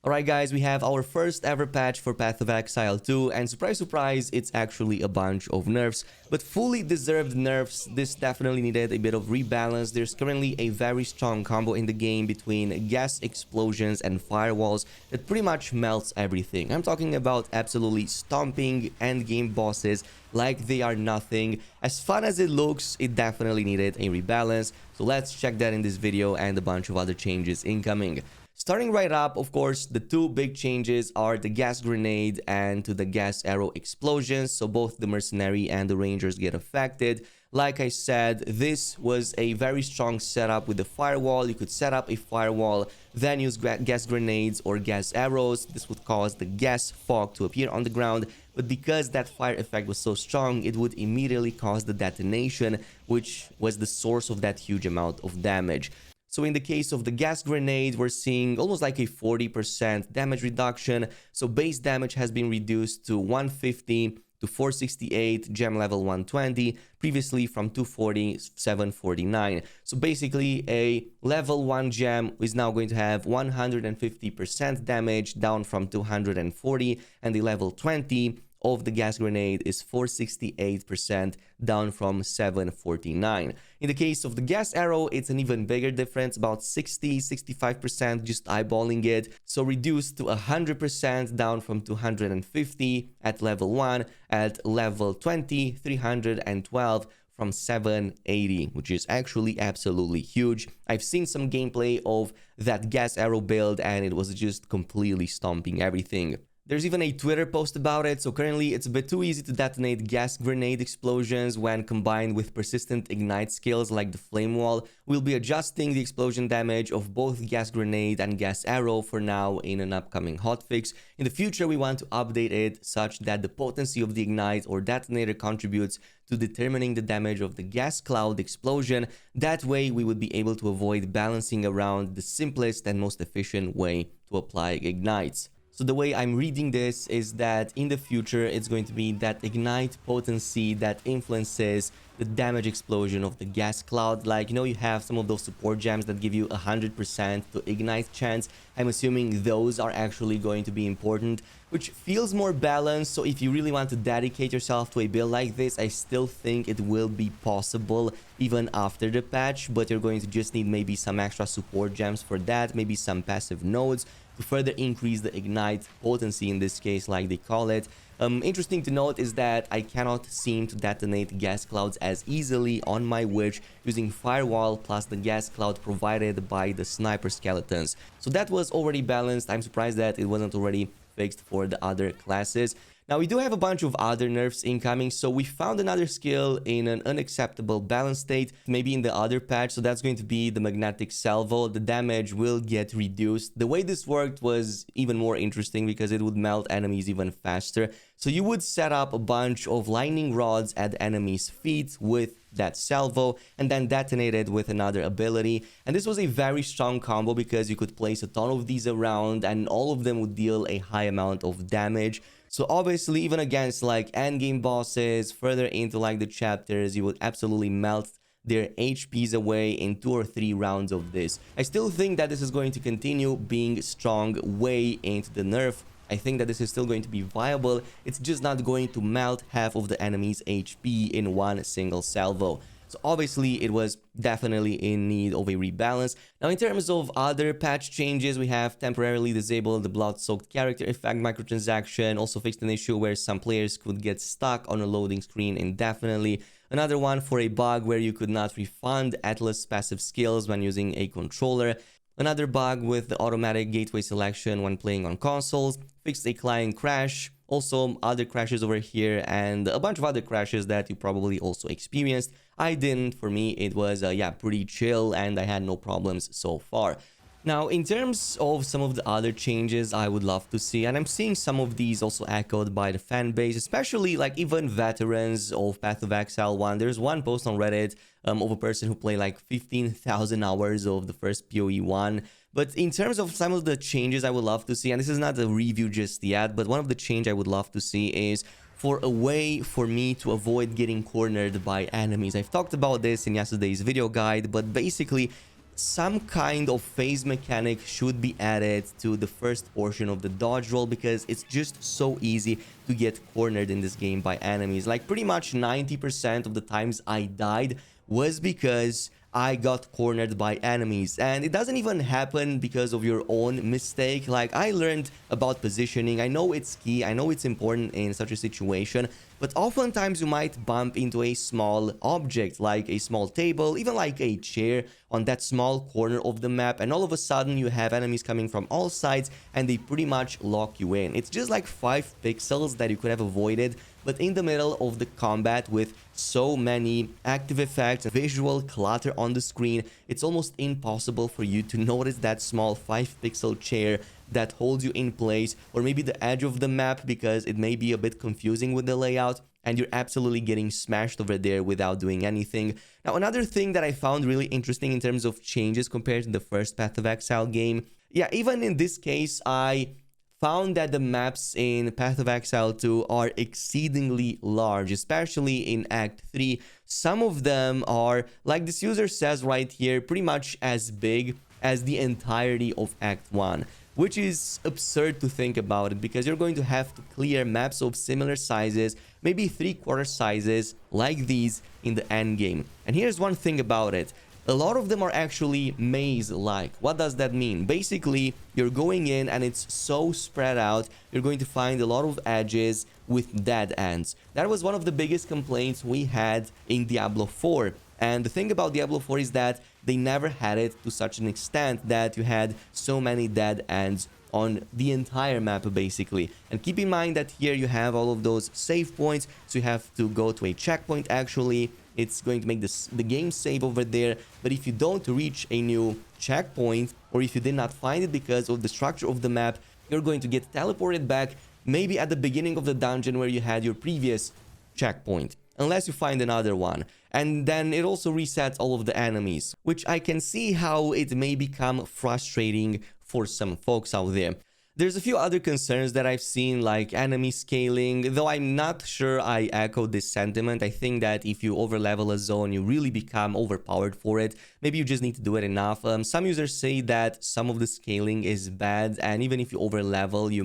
Alright guys, we have our first ever patch for Path of Exile 2, and surprise surprise, it's actually a bunch of nerfs, but fully deserved nerfs. This definitely needed a bit of rebalance. There's currently a very strong combo in the game between gas explosions and firewalls that pretty much melts everything. I'm talking about absolutely stomping endgame bosses like they are nothing. As fun as it looks, it definitely needed a rebalance, so let's check that in this video and a bunch of other changes incoming. Starting right up, of course, the two big changes are the gas grenade and to the gas arrow explosions, so both the mercenary and the rangers get affected. Like I said, this was a very strong setup with the firewall. You could set up a firewall, then use gas grenades or gas arrows. This would cause the gas fog to appear on the ground, but because that fire effect was so strong, it would immediately cause the detonation, which was the source of that huge amount of damage. So in the case of the gas grenade, we're seeing almost like a 40% damage reduction. So base damage has been reduced to 150 to 468, gem level 120, previously from 240, 749. So basically a level 1 gem is now going to have 150% damage down from 240, and the level 20 of the gas grenade is 468% down from 749. In the case of the gas arrow, it's an even bigger difference, about 60-65% just eyeballing it. So reduced to 100% down from 250 at level 1, at level 20, 312 from 780, which is actually absolutely huge. I've seen some gameplay of that gas arrow build and it was just completely stomping everything. There's even a Twitter post about it, so currently it's a bit too easy to detonate gas grenade explosions when combined with persistent ignite skills like the flame wall. We'll be adjusting the explosion damage of both gas grenade and gas arrow for now in an upcoming hotfix. In the future, we want to update it such that the potency of the ignite or detonator contributes to determining the damage of the gas cloud explosion. That way, we would be able to avoid balancing around the simplest and most efficient way to apply ignites. So the way I'm reading this is that in the future, it's going to be that ignite potency that influences the damage explosion of the gas cloud. Like, you know, you have some of those support gems that give you 100% to ignite chance. I'm assuming those are actually going to be important, which feels more balanced. So if you really want to dedicate yourself to a build like this, I still think it will be possible even after the patch, but you're going to just need maybe some extra support gems for that, maybe some passive nodes to further increase the ignite potency in this case, like they call it. Interesting to note is that I cannot seem to detonate gas clouds as easily on my witch using firewall plus the gas cloud provided by the sniper skeletons. So that was already balanced. I'm surprised that it wasn't already fixed for the other classes. Now, we do have a bunch of other nerfs incoming, so we found another skill in an unacceptable balance state, maybe in the other patch, so that's going to be the magnetic salvo. The damage will get reduced. The way this worked was even more interesting because it would melt enemies even faster. So you would set up a bunch of lightning rods at the enemy's feet with that salvo and then detonate it with another ability. And this was a very strong combo because you could place a ton of these around and all of them would deal a high amount of damage. So obviously, even against like endgame bosses, further into like the chapters, you would absolutely melt their HPs away in 2 or 3 rounds of this. I still think that this is going to continue being strong way into the nerf. I think that this is still going to be viable. It's just not going to melt half of the enemy's HP in one single salvo. So obviously, it was definitely in need of a rebalance. Now, in terms of other patch changes, we have temporarily disabled the blood-soaked character effect microtransaction, also fixed an issue where some players could get stuck on a loading screen indefinitely. Another one for a bug where you could not refund Atlas passive skills when using a controller. Another bug with the automatic gateway selection when playing on consoles. Fixed a client crash. Also, other crashes over here and a bunch of other crashes that you probably also experienced. I didn't. For me, it was, pretty chill and I had no problems so far. Now, in terms of some of the other changes I would love to see, and I'm seeing some of these also echoed by the fan base, especially like even veterans of Path of Exile 1. There's one post on Reddit of a person who played like 15,000 hours of the first PoE 1. But in terms of some of the changes I would love to see, and this is not a review just yet, but one of the change I would love to see is for a way for me to avoid getting cornered by enemies. I've talked about this in yesterday's video guide, but basically some kind of phase mechanic should be added to the first portion of the dodge roll, because it's just so easy to get cornered in this game by enemies. Like pretty much 90% of the times I died was because I got cornered by enemies, and it doesn't even happen because of your own mistake. Like, I learned about positioning. I know it's key, I know it's important in such a situation, but oftentimes you might bump into a small object, like a small table, even like a chair on that small corner of the map, and all of a sudden you have enemies coming from all sides and they pretty much lock you in. It's just like 5 pixels that you could have avoided, but in the middle of the combat with so many active effects and visual clutter on the screen, it's almost impossible for you to notice that small 5 pixel chair that holds you in place, or maybe the edge of the map, because it may be a bit confusing with the layout and you're absolutely getting smashed over there without doing anything. Now, another thing that I found really interesting in terms of changes compared to the first Path of Exile game, yeah, even in this case, I found that the maps in Path of Exile 2 are exceedingly large, especially in Act 3. Some of them are, like this user says right here, pretty much as big as the entirety of Act 1, which is absurd to think about it, because you're going to have to clear maps of similar sizes, maybe 3/4 sizes like these in the end game. And here's one thing about it. A lot of them are actually maze-like. What does that mean? Basically, you're going in and it's so spread out, you're going to find a lot of edges with dead ends. That was one of the biggest complaints we had in Diablo 4. And the thing about Diablo 4 is that they never had it to such an extent that you had so many dead ends on the entire map, basically. And keep in mind that here you have all of those save points, so you have to go to a checkpoint. Actually, it's going to make the game save over there, but if you don't reach a new checkpoint, or if you did not find it because of the structure of the map, you're going to get teleported back, maybe at the beginning of the dungeon where you had your previous checkpoint, unless you find another one. And then it also resets all of the enemies, which I can see how it may become frustrating for some folks out there. There's a few other concerns that I've seen, like enemy scaling, though I'm not sure I echo this sentiment. I think that if you overlevel a zone, you really become overpowered for it. Maybe you just need to do it enough. Some users say that some of the scaling is bad, and even if you overlevel, you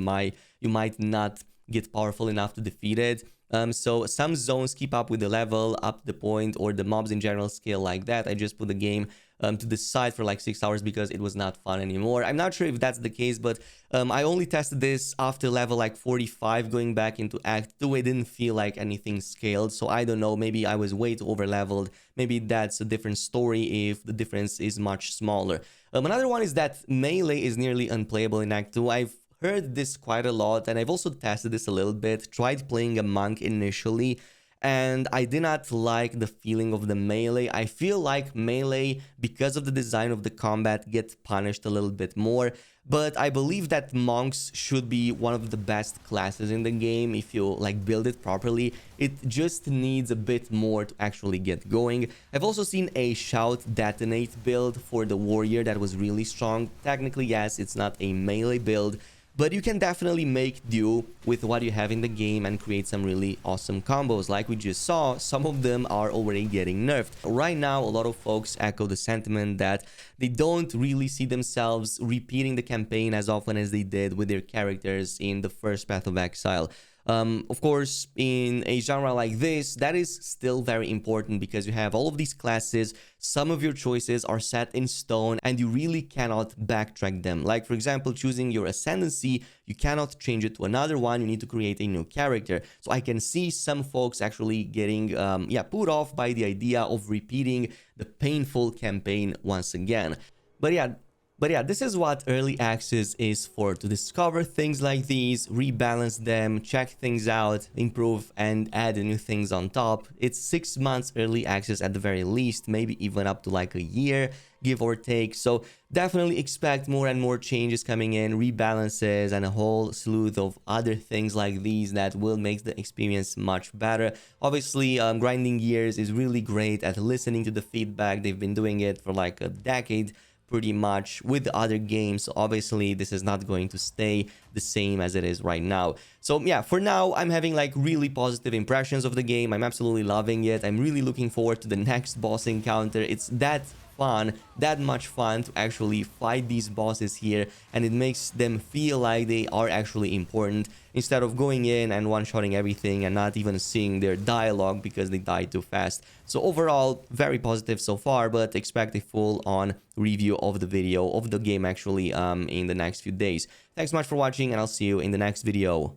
might not get powerful enough to defeat it. So some zones keep up with the level, up the point, or the mobs in general scale like that. I just put the game to the side for like 6 hours because it was not fun anymore. I'm not sure if that's the case, but I only tested this after level like 45 going back into Act 2. It didn't feel like anything scaled, so I don't know, maybe I was way too overleveled. Maybe that's a different story if the difference is much smaller. Another one is that melee is nearly unplayable in Act 2. I've heard this quite a lot, and I've also tested this a little bit, tried playing a monk initially, and I did not like the feeling of the melee. I feel like melee, because of the design of the combat, gets punished a little bit more, but I believe that monks should be one of the best classes in the game if you like build it properly. It just needs a bit more to actually get going. I've also seen a shout detonate build for the warrior that was really strong. Technically, yes, it's not a melee build, but you can definitely make do with what you have in the game and create some really awesome combos. Like we just saw, some of them are already getting nerfed. Right now, a lot of folks echo the sentiment that they don't really see themselves repeating the campaign as often as they did with their characters in the first Path of Exile. Of course, in a genre like this, that is still very important because you have all of these classes. Some of your choices are set in stone and you really cannot backtrack them. Like, for example, choosing your ascendancy, you cannot change it to another one. You need to create a new character. So I can see some folks actually getting put off by the idea of repeating the painful campaign once again. But yeah, this is what early access is for, to discover things like these, rebalance them, check things out, improve, and add new things on top. It's 6 months early access at the very least, maybe even up to like a year, give or take. So definitely expect more and more changes coming in, rebalances, and a whole slew of other things like these that will make the experience much better. Obviously, Grinding Gears is really great at listening to the feedback. They've been doing it for like a decade pretty much with the other games. So obviously this is not going to stay the same as it is right now. So yeah, for now I'm having like really positive impressions of the game. I'm absolutely loving it. I'm really looking forward to the next boss encounter. It's that much fun to actually fight these bosses here, and it makes them feel like they are actually important instead of going in and one-shotting everything and not even seeing their dialogue because they died too fast. So overall, very positive so far, but expect a full-on review of the video, of the game actually, in the next few days. Thanks so much for watching, and I'll see you in the next video.